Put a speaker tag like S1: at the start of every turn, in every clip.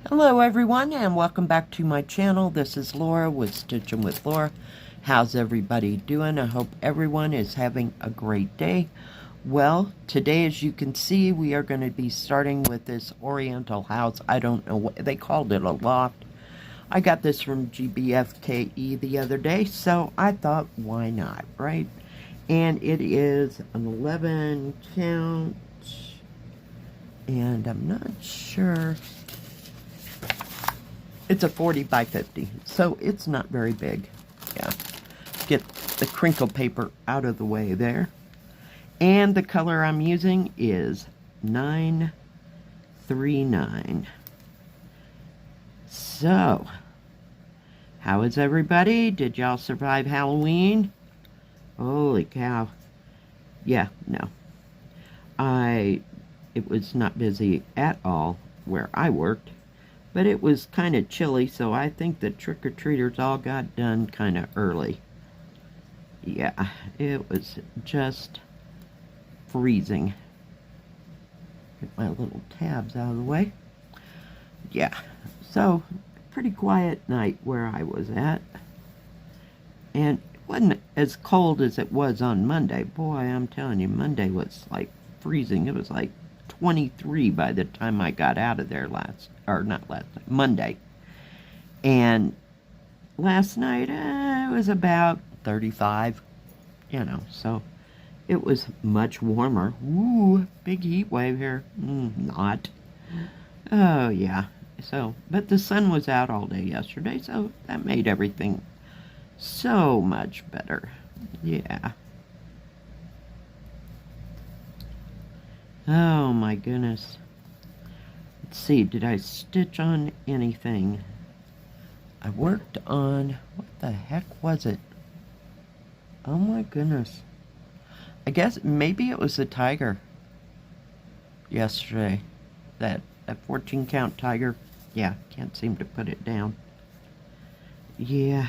S1: Hello everyone and welcome back to my channel. This is Laura with Stitchin with Laura. How's everybody doing? I hope everyone is having a great day. Well, today as you can see we are going to be starting with this Oriental house. I don't know what they called it, a loft. I got this from GBFkE the other day, so I thought why not, right? And it is an 11 count and I'm not sure. It's a 40 by 50, so it's not very big. Yeah. Get the crinkle paper out of the way there. And the color I'm using is 939. So, how is everybody? Did y'all survive Halloween? Holy cow. Yeah, no. It was not busy at all where I worked. But it was kind of chilly, so I think the trick-or-treaters all got done kind of early. Yeah, it was just freezing. Get my little tabs out of the way. Yeah, so pretty quiet night where I was at. And it wasn't as cold as it was on Monday. Boy, I'm telling you, Monday was like freezing. It was like 23 by the time I got out of there Monday. And last night, it was about 35, so it was much warmer. Ooh, big heat wave here. Not. Oh, yeah. So, but the sun was out all day yesterday, so that made everything so much better. Yeah. Oh my goodness. Let's see, did I stitch on anything? I worked on, what the heck was it? Oh my goodness. I guess maybe it was the tiger yesterday. That 14 count tiger. Yeah, can't seem to put it down. Yeah.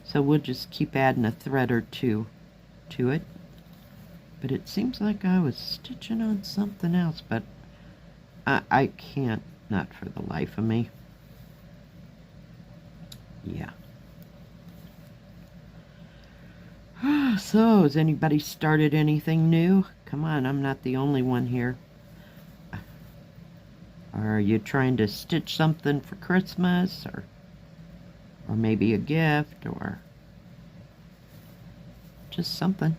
S1: So we'll just keep adding a thread or two to it. But it seems like I was stitching on something else, but I can't, not for the life of me. Yeah. So, has anybody started anything new? Come on, I'm not the only one here. Are you trying to stitch something for Christmas, or maybe a gift, or just something?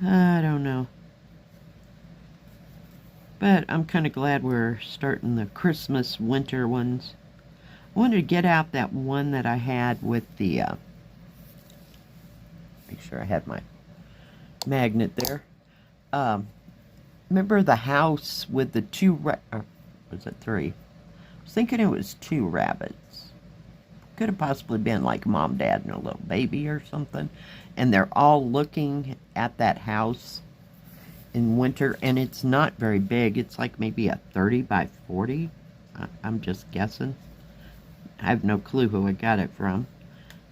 S1: I don't know. But I'm kind of glad we're starting the Christmas winter ones. I wanted to get out that one that I had with the, make sure I had my magnet there. Remember the house with the two, or was it three? I was thinking it was two rabbits. Could have possibly been like mom, dad, and a little baby or something. And they're all looking at that house in winter, and it's not very big. It's like maybe a 30 by 40. I'm just guessing. I have no clue who I got it from.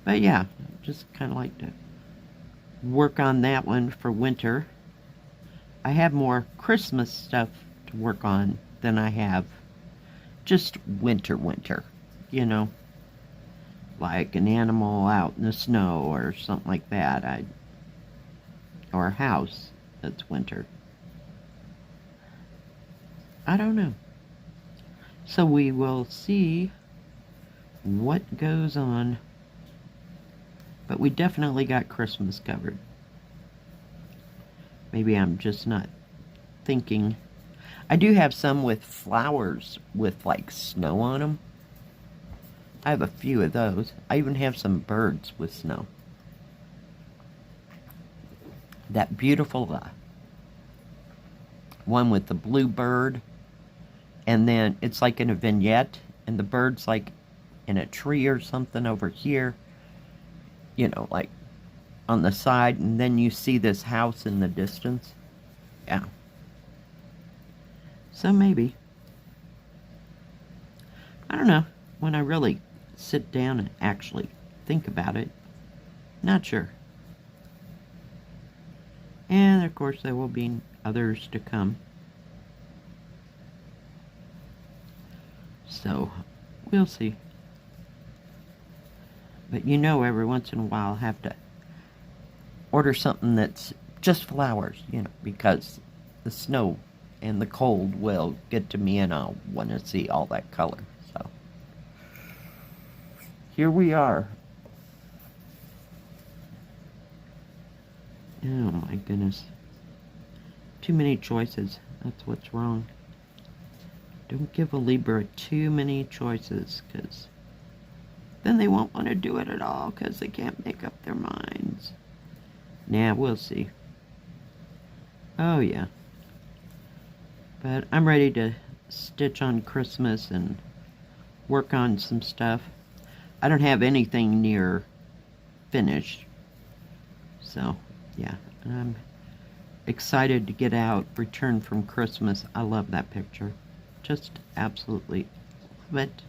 S1: But yeah, just kind of like to work on that one for winter. I have more Christmas stuff to work on than I have just winter, like an animal out in the snow or something like that. Or a house that's winter. I don't know. So we will see what goes on. But we definitely got Christmas covered. Maybe I'm just not thinking. I do have some with flowers with like snow on them. I have a few of those. I even have some birds with snow. That beautiful one with the blue bird, and then it's like in a vignette, and the bird's like in a tree or something over here, like on the side, and then you see this house in the distance. Yeah. So maybe. I don't know. When I really sit down and actually think about it, not sure. And of course there will be others to come. So, we'll see. But you know, every once in a while I'll have to order something that's just flowers, you know, because the snow and the cold will get to me and I'll want to see all that color. So, here we are. Oh my goodness. Too many choices. That's what's wrong. Don't give a Libra too many choices, because then they won't want to do it at all, because they can't make up their minds. Nah, we'll see. Oh yeah. But I'm ready to stitch on Christmas and work on some stuff. I don't have anything near finished. So, yeah. I'm excited to get out, return from Christmas. I love that picture. Just absolutely love it.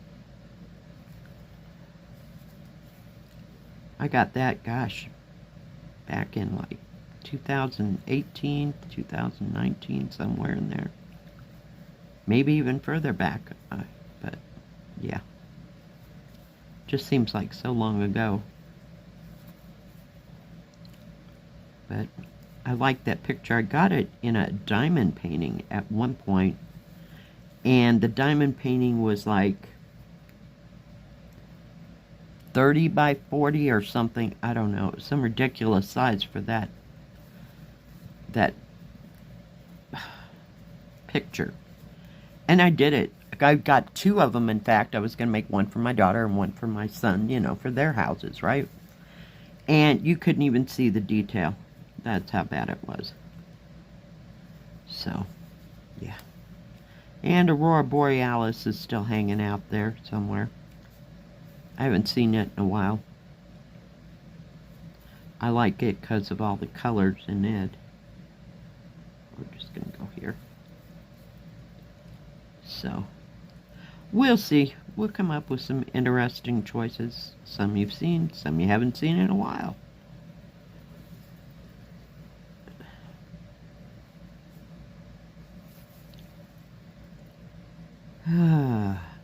S1: I got that, gosh, back in like 2018, 2019, somewhere in there. Maybe even further back, but yeah. Just seems like so long ago. But I like that picture. I got it in a diamond painting at one point, and the diamond painting was like 30 by 40 or something. I don't know. Some ridiculous size for that picture. And I did it. I got two of them, in fact. I was going to make one for my daughter and one for my son, you know, for their houses, right? And you couldn't even see the detail. That's how bad it was. So, yeah. And Aurora Borealis is still hanging out there somewhere. I haven't seen it in a while. I like it because of all the colors in it. We're just going to go here. So, we'll see. We'll come up with some interesting choices. Some you've seen, some you haven't seen in a while.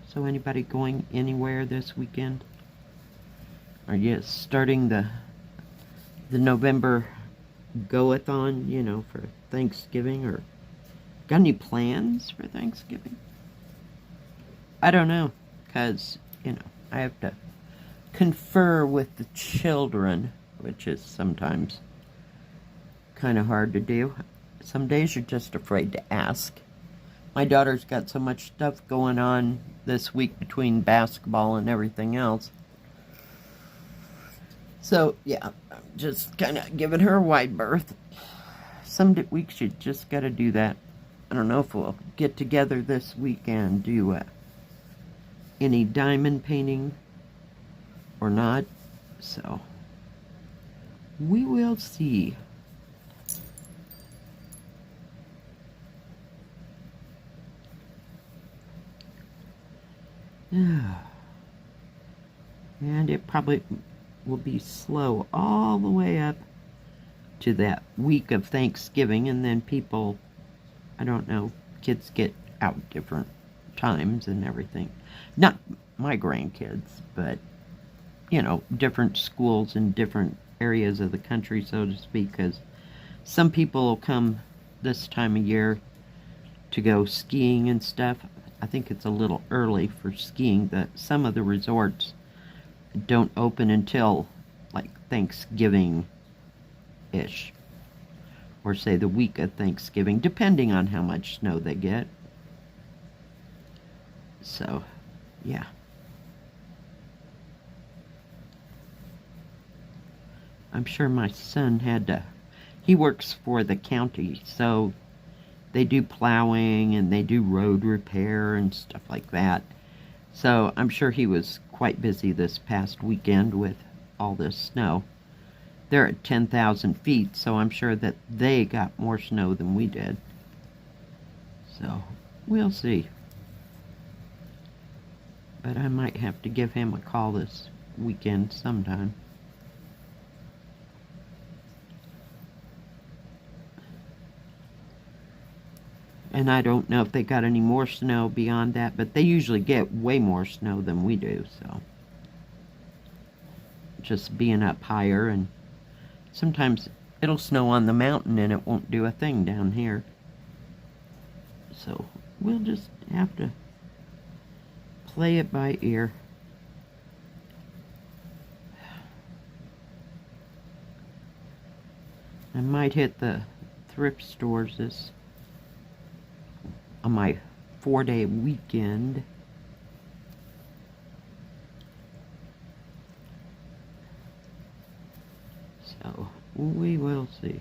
S1: So anybody going anywhere this weekend? Are you starting the November go-a-thon, you know, for Thanksgiving, or got any plans for Thanksgiving? I don't know, because, you know, I have to confer with the children, which is sometimes kind of hard to do. Some days you're just afraid to ask. My daughter's got so much stuff going on this week between basketball and everything else. So, yeah, I'm just kind of giving her a wide berth. Some weeks you just got to do that. I don't know if we'll get together this weekend, do any diamond painting or not. So, we will see. And it probably will be slow all the way up to that week of Thanksgiving, and then people, I don't know, kids get out different times and everything. Not my grandkids, but, you know, different schools in different areas of the country, so to speak, because some people will come this time of year to go skiing and stuff. I think it's a little early for skiing. Some of the resorts don't open until like Thanksgiving-ish, or say the week of Thanksgiving, depending on how much snow they get. So, yeah. I'm sure my son he works for the county, so they do plowing and they do road repair and stuff like that. So I'm sure he was quite busy this past weekend with all this snow. They're at 10,000 feet, so I'm sure that they got more snow than we did. So, we'll see. But I might have to give him a call this weekend sometime. And I don't know if they got any more snow beyond that, but they usually get way more snow than we do, so. Just being up higher, and sometimes it'll snow on the mountain and it won't do a thing down here. So we'll just have to play it by ear. I might hit the thrift stores this on my 4-day weekend. So we will see.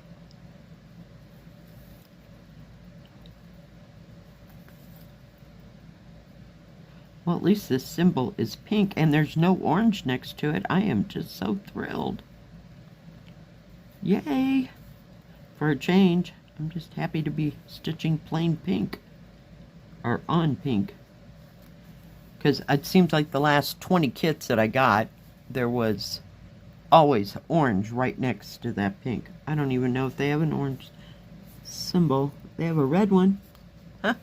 S1: Well, at least this symbol is pink and there's no orange next to it. I am just so thrilled. Yay! For a change, I'm just happy to be stitching plain pink. Or on pink. Because it seems like the last 20 kits that I got, there was always orange right next to that pink. I don't even know if they have an orange symbol. They have a red one. Huh?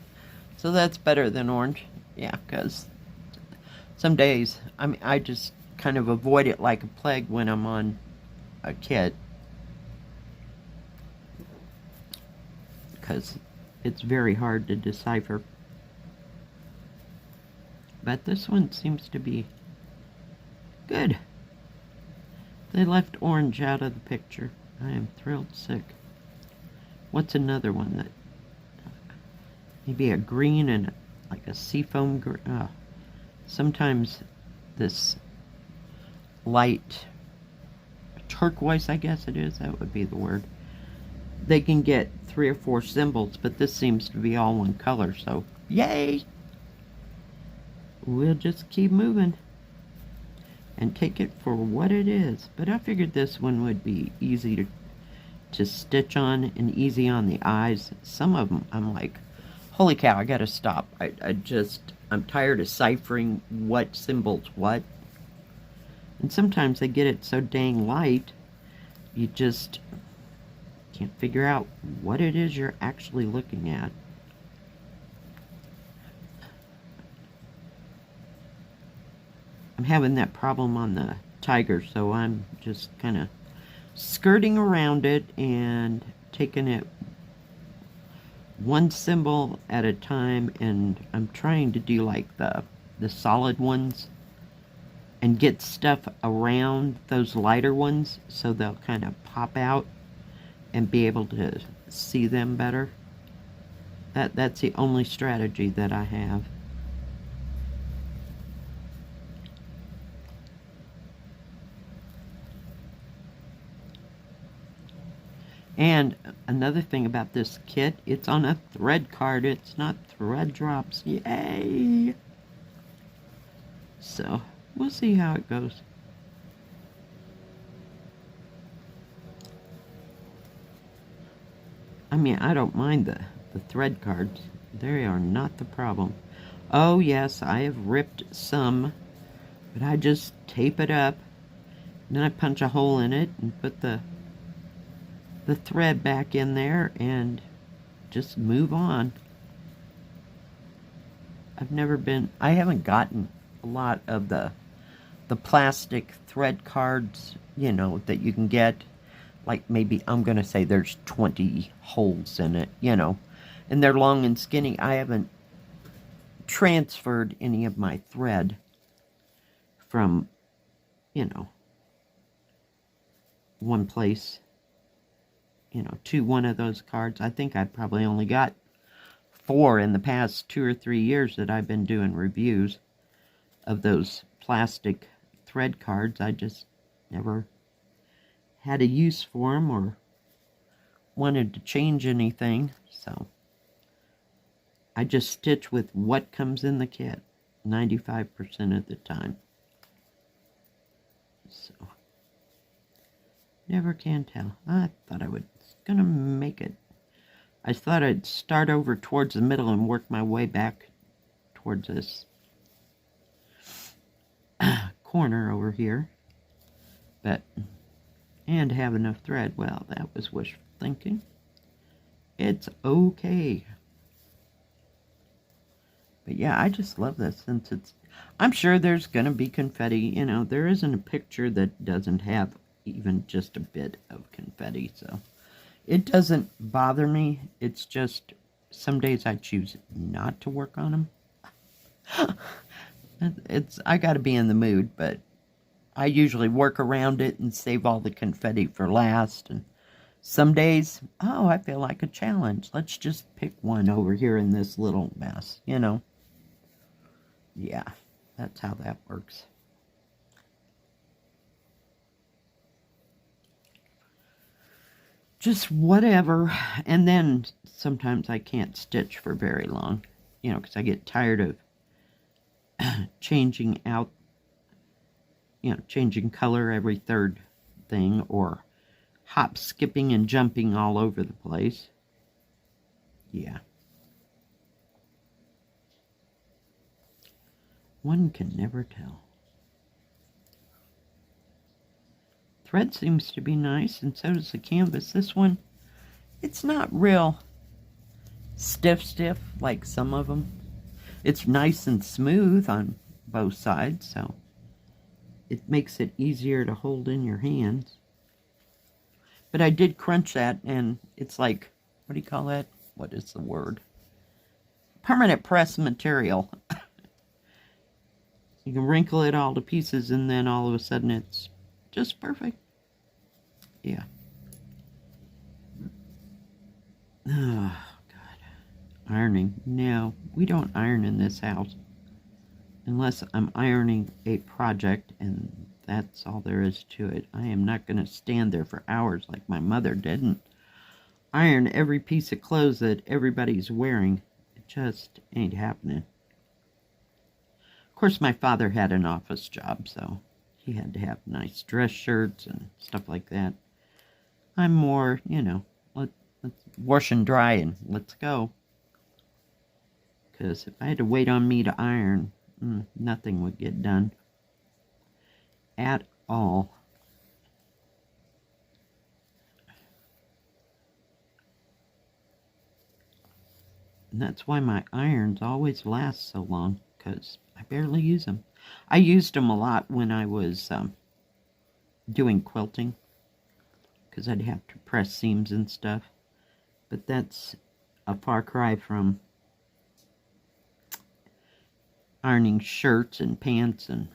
S1: So that's better than orange. Yeah, because some days, I mean, I just kind of avoid it like a plague when I'm on a kit. Because it's very hard to decipher. But this one seems to be good. They left orange out of the picture. I am thrilled sick. What's another one that... maybe a green and like a seafoam green. Oh. Sometimes this light turquoise, I guess it is, that would be the word. They can get 3 or 4 symbols, but this seems to be all one color, so yay! We'll just keep moving and take it for what it is. But I figured this one would be easy to stitch on and easy on the eyes. Some of them I'm like, holy cow, I gotta stop. I'm tired of ciphering what symbol's what. And sometimes they get it so dang light, you just can't figure out what it is you're actually looking at. I'm having that problem on the tiger, so I'm just kind of skirting around it and taking it one symbol at a time, and I'm trying to do like the solid ones and get stuff around those lighter ones so they'll kind of pop out and be able to see them better. That's the only strategy that I have. And another thing about this kit, it's on a thread card. It's not thread drops. Yay! So, we'll see how it goes. I mean, I don't mind the thread cards. They are not the problem. Oh, yes, I have ripped some, but I just tape it up. And then I punch a hole in it and put the thread back in there and just move on. I haven't gotten a lot of the plastic thread cards, you know, that you can get. Like maybe, I'm going to say there's 20 holes in it, you know, and they're long and skinny. I haven't transferred any of my thread from, you know, one place, you know, to one of those cards. I think I probably only got 4 in the past 2 or 3 years that I've been doing reviews of those plastic thread cards. I just never had a use for them or wanted to change anything, so I just stitch with what comes in the kit 95% of the time. So never can tell. I thought I was gonna make it. I thought I'd start over towards the middle and work my way back towards this corner over here, but and have enough thread. Well, that was wishful thinking. It's okay. But yeah, I just love this since it's, I'm sure there's going to be confetti. You know, there isn't a picture that doesn't have even just a bit of confetti. So it doesn't bother me. It's just some days I choose not to work on them. I got to be in the mood, but I usually work around it and save all the confetti for last. And some days, oh, I feel like a challenge. Let's just pick one over here in this little mess, you know. Yeah, that's how that works. Just whatever. And then sometimes I can't stitch for very long, you know, because I get tired of changing out, you know, changing color every third thing, or hop, skipping, and jumping all over the place. Yeah. One can never tell. Thread seems to be nice, and so does the canvas. This one, it's not real stiff like some of them. It's nice and smooth on both sides, so it makes it easier to hold in your hands. But I did crunch that, and it's like, what do you call that? What is the word? Permanent press material. You can wrinkle it all to pieces, and then all of a sudden it's just perfect. Yeah. Oh, God. Ironing. No, we don't iron in this house. Unless I'm ironing a project, and that's all there is to it. I am not going to stand there for hours like my mother didn't. Iron every piece of clothes that everybody's wearing. It just ain't happening. Of course, my father had an office job, so he had to have nice dress shirts and stuff like that. I'm more, you know, let's wash and dry and let's go. Because if I had to wait on me to iron, nothing would get done. At all. And that's why my irons always last so long, because I barely use them. I used them a lot when I was doing quilting, because I'd have to press seams and stuff. But that's a far cry from ironing shirts and pants and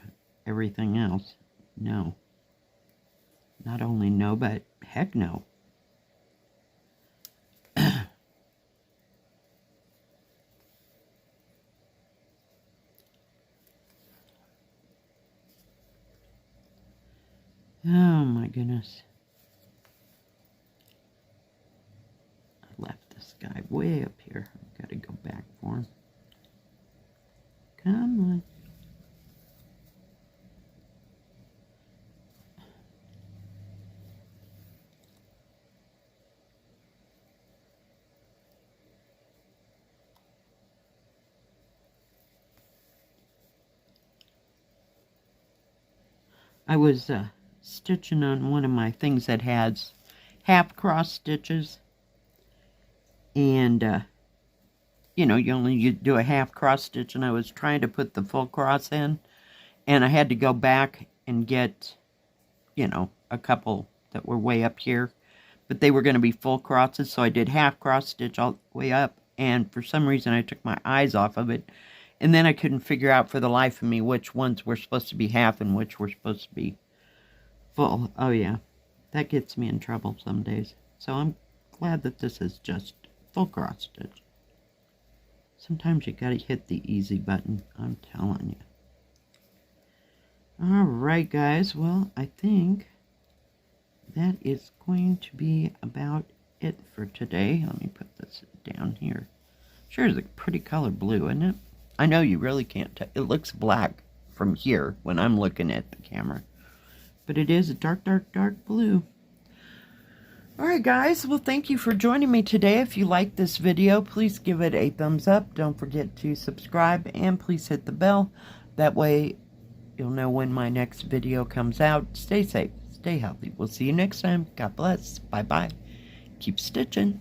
S1: everything else. No. Not only no, but heck no. Oh my goodness. I left this guy way up here. I've got to go back for him. Come on. I was stitching on one of my things that has half cross stitches, and you know, you do a half cross stitch, and I was trying to put the full cross in, and I had to go back and get, you know, a couple that were way up here, but they were going to be full crosses, so I did half cross stitch all the way up, and for some reason I took my eyes off of it, and then I couldn't figure out for the life of me which ones were supposed to be half and which were supposed to be full. Oh yeah, that gets me in trouble some days. So I'm glad that this is just full cross stitch. Sometimes you gotta hit the easy button, I'm telling you. Alright guys, well I think that is going to be about it for today. Let me put this down here. Sure is a pretty color blue, isn't it? I know you really can't tell. It looks black from here when I'm looking at the camera. But it is a dark, dark, dark blue. Alright guys, well thank you for joining me today. If you like this video, please give it a thumbs up. Don't forget to subscribe and please hit the bell. That way you'll know when my next video comes out. Stay safe, stay healthy. We'll see you next time. God bless. Bye-bye. Keep stitching.